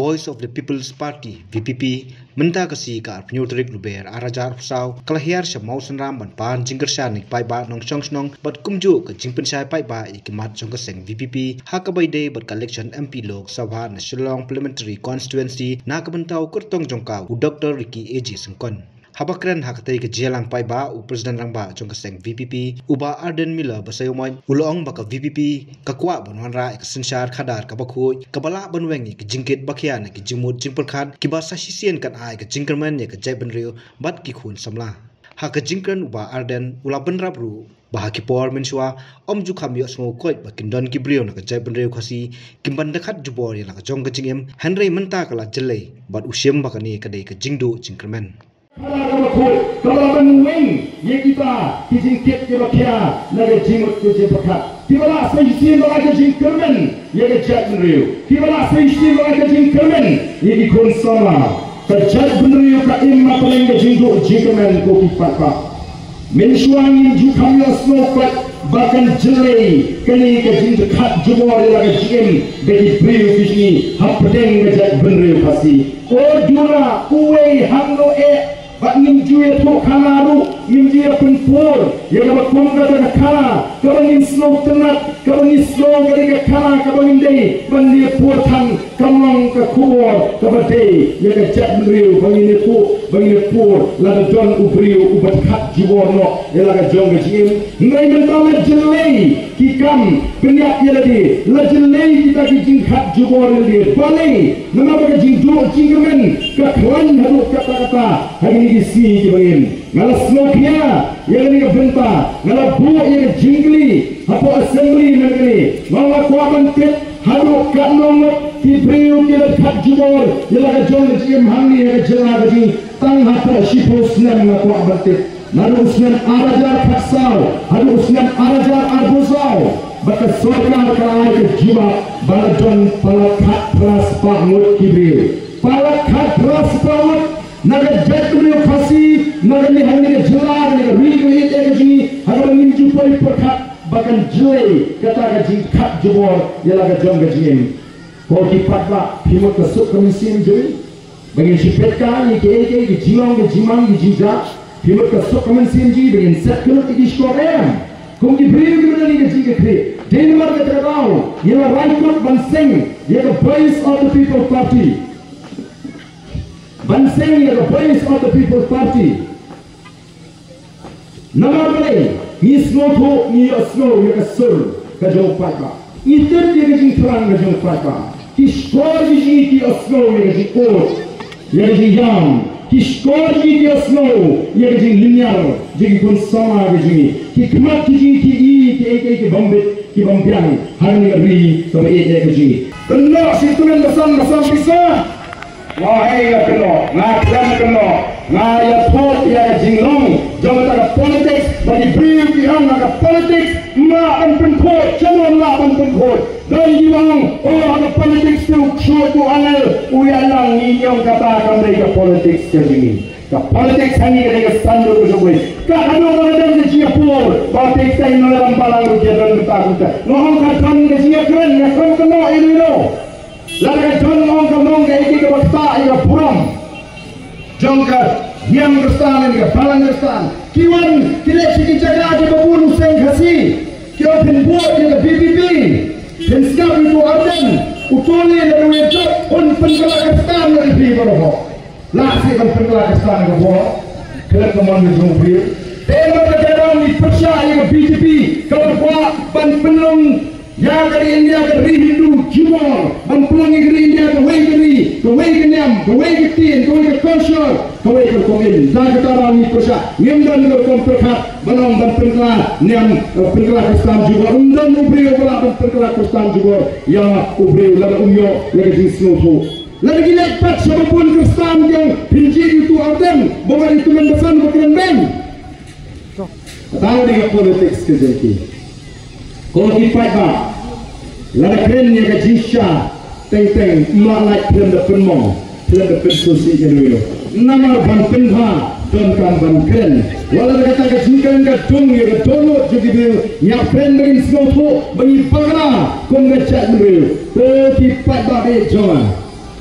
Voice of the People's Party (VPP) menta kasi ka pnyutrik luber arajar usau kalahiar shamau sanram ban pan jingkersha nik pai ba nong chong snong bat kumju ka jingpen sai pai ba ikimat chong ka seng VPP hakabai de bat election MP Lok Sabha National Parliamentary Constituency nakabentau kurtong jongkau u Dr. Ricky AG Sengkon habakran hakatai ke jelang pai ba u president rangba chong ka seng VPP uba Arden Miller basayomoi ulong baka VPP kakwa banwanra ek sensar khadar ka bakhu kabala banwengi ke jingket bakhian ke jingmut jingperkhan ki ba sasisien kan ai ke jingkerman ne ke jaiban reu bat ki khun samla ha ke jingkran uba Arden ulaban rabru bahaki por mensua omju khamyo smo koi bakindon ki brio na ke jaiban reu khasi kimban dakhat jubor ya ka jong ke jingem henry menta kala jelle bat usiem bakani ke dei ke jingdu jingkerman kalau menuing ye kita kijingket ke bakia naga jimut ke jepakat kibala saisi naga jingkermen ye ke jatnriu kibala saisi naga jingkermen ye ki konsama terjat benriu ka imma paling ke jingdu jingkermen ko kipaka mensuang ju khamyo snowpat bahkan jelai kini ke jingkat jumor naga jingem bagi briu kini hapdeng ke jat benriu kasi o dura kuwe hangno Pak ngimjuya tu kanaru, ngimjuya penpur, yang dapat kumpulan kala, kabangin snow tenat, kabangin snow ketika kala, kabangin day, bandia purtan, kamang kekuor, kabade, yang kejat meriu, bangin pur, lada don ubriu, ubat kat jiborno, yang laga jong kecil, ngai mentala jelai, kikam, penyak ya lagi, la jelai kita kijingkat jibor lagi, balai, nama bagi jingdu, jingkemen, keklan haduk kata-kata, hari ini isi dibangin ngalas snoknya yang ini kebenta ngalas buak yang jingli apa assembly negeri malah kuaban ket haduk kat nomor kibriu kila kat jubor yang laga jong jim hangi yang jelah gaji tang hapa shipo senang kuaban ket naru usnan arajar kaksau hadu usnan arajar arbusau baka sorga kalai ke jiwa baladon palakat pras pahmut kibriu palakat pras pahmut naga jatuh khasi naga ni hanya jelar naga riu itu energi harus menjumpai perkat bahkan jelai kata gaji kat jebor yang laga jom gaji kau dipatlah himut kesuk kemisin jui bagi sipetka ke jimang ke jija himut kesuk kemisin jui bagi set kelut ke skorem kau diberi kemudian ni gaji ke kri Denmark ke terau yang raikut banseng yang voice of the people party Banseng is the voice of the People's Party. Nama boleh, ni snow tu, ni snow, ni kasur, kajau paka. Itu dia kajing terang kajau paka. Kiskor ji snow, ni kajing or, ni kajing jam. Kiskor ji snow, ni kajing linear, jadi pun sama kajing. Kikmat ki bombet, ki bombiang, hari ni ri, sampai ini kajing. Kena situ yang besar pisah. Wahai ya kena, ngakran kena, ngaya pot ya jinglong, jangan ada politik, bagi beri pihak ada politik, ma ampun kot, jangan ma ampun kot, dan jiwang, ada politik tu, syukur anal, uyalang ninyong katakan mereka politik sendiri. Ka politik sani mereka sandur bersebut. Ka ada orang yang siapur, politik saya dalam balang ujian bertakutan. Mohon katakan dia keren, keren kena ini lo. Laga John Ong ke iki ke wakta ika puram jongka yang berstan ini ke balang berstan kiwan tidak sikit jaga ke babunu seng khasi kio pin buat ke BPP pin skap itu Arden utoli dan wejok pun pengelak kestan dari pi boroho lasi kan pengelak kestan ke boroho kelak kemon di jumpi tema kejaran di persyai ke BPP kalau buat pan penung yang dari India ke Hindu Jumor, mempulangi dari India ke Wayam, ke Wayketin, ke Culture, ke Wayketin. Dan kita orang itu sah, niamdan ke kompekat, menang dan pengklah, niam pengklah kestan juga, dan ubriu pula dan pengklah kestan juga, yang ubriu lalu umyo lagi disnufu. Lagi lepas siapapun kestan yang pinjir itu Arden, bawa itu mendesan bukan ben. Tahu dengan politik sekejap. Kau dipat ba, lada keren yang kajisha, teng malai keren depan mo, keren depan susi jenuh. Nama ban penha, don kan ban keren. Walau kata kajingkan kadung yang kadonot jadi bil, yang keren begin snow bagi pagana, kau ngecak bil. Kau dipat ba be joma,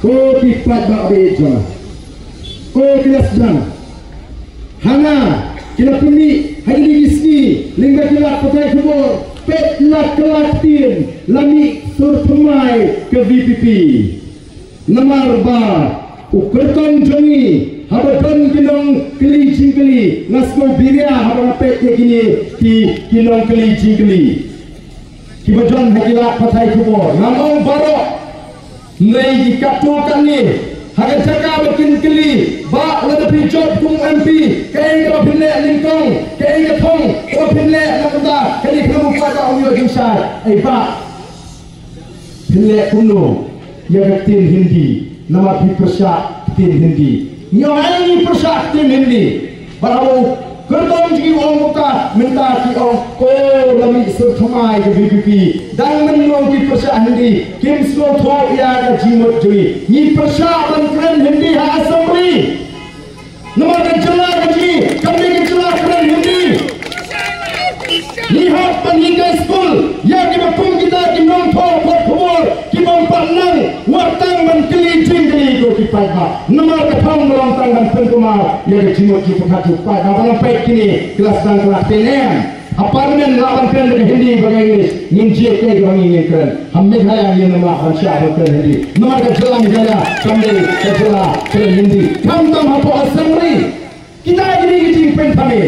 Oh kipat bak beja. Oh kelas jana. Hana kena puni hari ini sini lingga kelak pakai kubur pet lak kelak tin lami sur pemai ke VPP. Nomor ba ukerton jongi habadan kinong keli jingkeli nasko biria habang pet kini ki kinong keli jingkeli. Kibajon hakilak pakai kubur namong barok Nai dikatukan ni Haga jaga makin keli Bak lada pijot kung MP Kaya ka pinlek lingkong Kaya ka tong Ka pinlek nakata Kaya ka mukata uyo jinsar Ay bak Pinlek kuno Yaga tin hindi Nama pipersak tin hindi Nyo ay persak tin hindi Baru Kertong jiki orang muka minta ki orang ko lami sertamai ke VPP dan menung ki persa hindi kim slow tho ya ka jimot jui ni persa ban kren hindi ha assembly nama ka jela ka ji kami ka jela kren hindi ni hot ban hingga school ya ki bapung kita ki nong tho pot khobor ki bang panang wartang ban keli jing keli ko ki pai ha nama ka thong rong tang ban pen kuma ya ka jimot ji pakhat ju pai ha ban pai kini kelas dan kelas TNM apartemen lawan keren dengan Hindi bahasa Inggeris nginci ke orang ingin keren hamil saya yang nama Hansha keren Hindi nama ke jelang jaya kami ke jelang keren Hindi kami apa assembly kita ini jimpen kami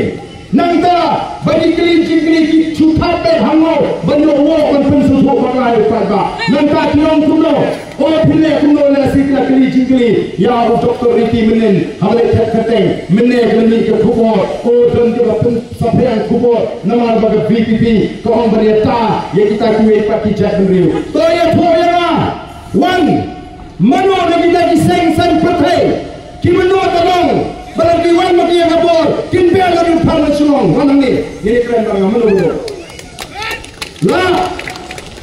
nangta bagi kelinci kelinci cutat ber hango benda wo kan pensusu bangai pada nangta kilong kuno oh pilih kuno lah sikla kelinci kelinci ya doktor Riti menen hamil keteng menen kelinci ke kubur oh dan juga sampai kubur nama bagi VPP kau berita ya kita kuat pakai jak beriu toya toya one mano kita kiseng san pakai kimano tolong Barang kiwan maki yang abor, kinbel lagi parman sulong, mana ni? Ini keren barang mana bro? Lah,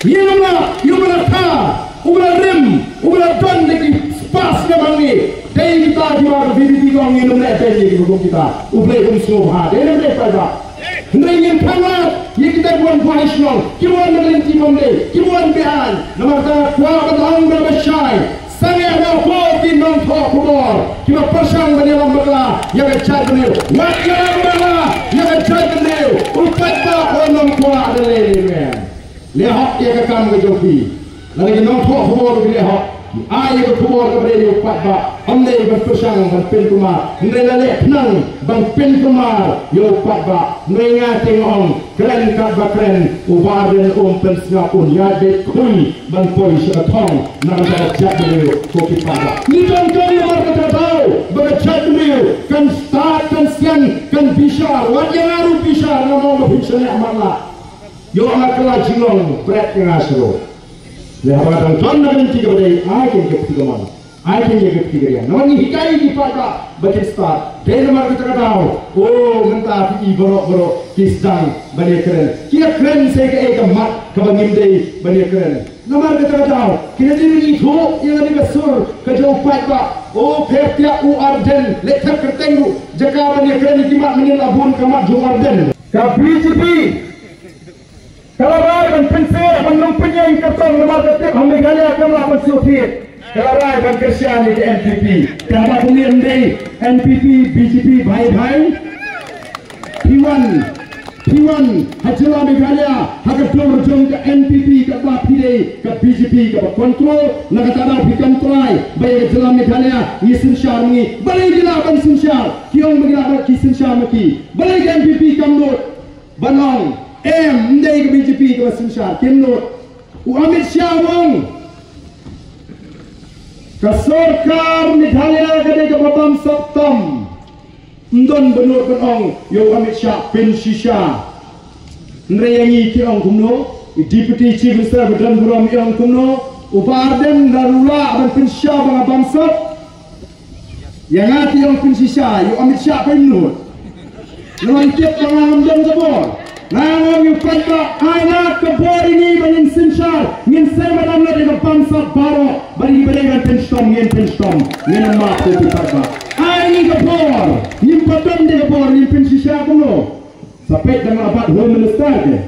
ini nama, ubah kah, ubah rim, ubah don lagi spas ni bang ni. Dari kita jual VPP kau ni nama apa ni kita kita, ubah semua hal, ini nama apa dah? Hendak yang pangat, yang kita buat profesional, kiwan melinti monde, kiwan behan, nama kita kuat belang berbersai. Sangat ada kopi non tok kubur. Kita persang bani dalam bakla yang kecil beliau. Wajah bakla yang kecil beliau. Upat tak orang kuat ada lelaki. Lihat dia kekam ke joki. Lagi non tok kubur lihat. Ayah ke kubur ke beliau upat tak. Andai berpersang berpin kumar. Andai lelaki penang berpin kumar. Yo upat tak. Mengingat tengok keren kat bakren. Ubah dan pensnya pun ya dekui berpoi seatong. Nak ada jat beliau. Kopi pada. Ni contoh yang mereka tahu. Berjat beliau kan start kan sian kan bishar. Wajah ngaru bishar. Nama berbicara mana? Yo anak kelas jilong berat yang asal. Lihat orang tuan nak nanti kepada ayah yang ketiga mana? Ayah yang ketiga dia. Nama ni hikai di pada baca start. Dari nama kita tahu. Oh mentah pi borok kisdang banyak keren. Kia keren saya ke mat kebangim day banyak keren. Nama kita tahu. Kita ini itu yang ada kesur kejauh pada. Oh pertiap Arden letak kertenggu. Jika banyak keren kimat menyelabun kamat Arden. KBCP. Kalau orang pensir menumpunya yang ketong lemah ketip hamil gaya kamlah mensufit. Kalau orang kersian di NPP. Kenapa kemudian di NPP BCP baik-baik? P1 hajilah Meghalaya harga berjung ke NPP ke PDI ke BCP ke kontrol nak kata ada pikam try baik hajilah Meghalaya Yisin Syar ni balik gila ban Yisin Syar kiong bergerak Yisin Syar maki balik NPP kamdut banong ndai ke BJP ke Yisin Syar kimnut Amit Syah wong ke Sarkar Meghalaya ke ke Babam Sabtam Ndon benur penong yo Amit Syah bin Shisha nreyangi ki ong kumno Deputy Chief Minister Bedran Buram yang kumno Ubarden Darula dan bin Syah bang Bamsat yang hati yang bin Shisha yo Amit Syah penut lancip yang ngamdem kebor nangong yu kata aina kebor ini banyin Sinsyar ngin saya madam na dengan Bamsat baro bari bari bin Stom ngin mak tu kata ini kebor nyimpatan dia kebor nyimpen Shisha kumno sampai dengan abad Home Minister ke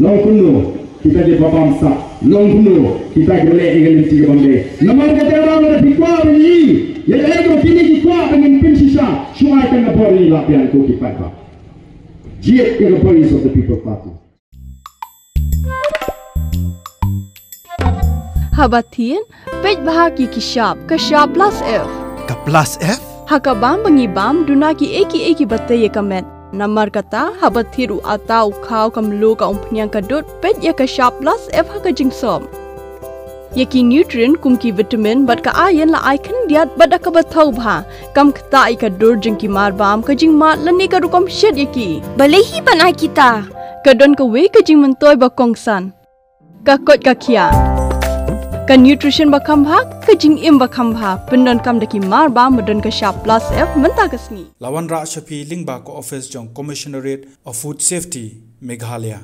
long kuno kita di babamsa long kuno kita boleh ingin tiga bambe nomor kata orang ada pikwa ini ya lagi kini pikwa dengan pinsisa semua akan napori lapian ko kita pa jet ke police of the people party Habatin pej bahagi kishap kashap plus F ka plus F hakabam bangibam dunaki eki batay kamet namar kata habathiru atau khaw kamlu ka umpnyang kadut pej ya kashap plus F hakajingsom yaki nutrient kumki vitamin bat ka ayan la icon diat bada ka bathau bha kam khta I ka dur jingki marbam ka jingma lani ka rukom shed yaki balehi bana kita kadon ka we ka jing mentoy ba kongsan ka kot ka khia ka nutrition ba khambha ka jing im ba khambha pendon kam daki marba modon ka sharp plus F menta kasni lawan ra shapi lingba ko office jong commissionerate of food safety Meghalaya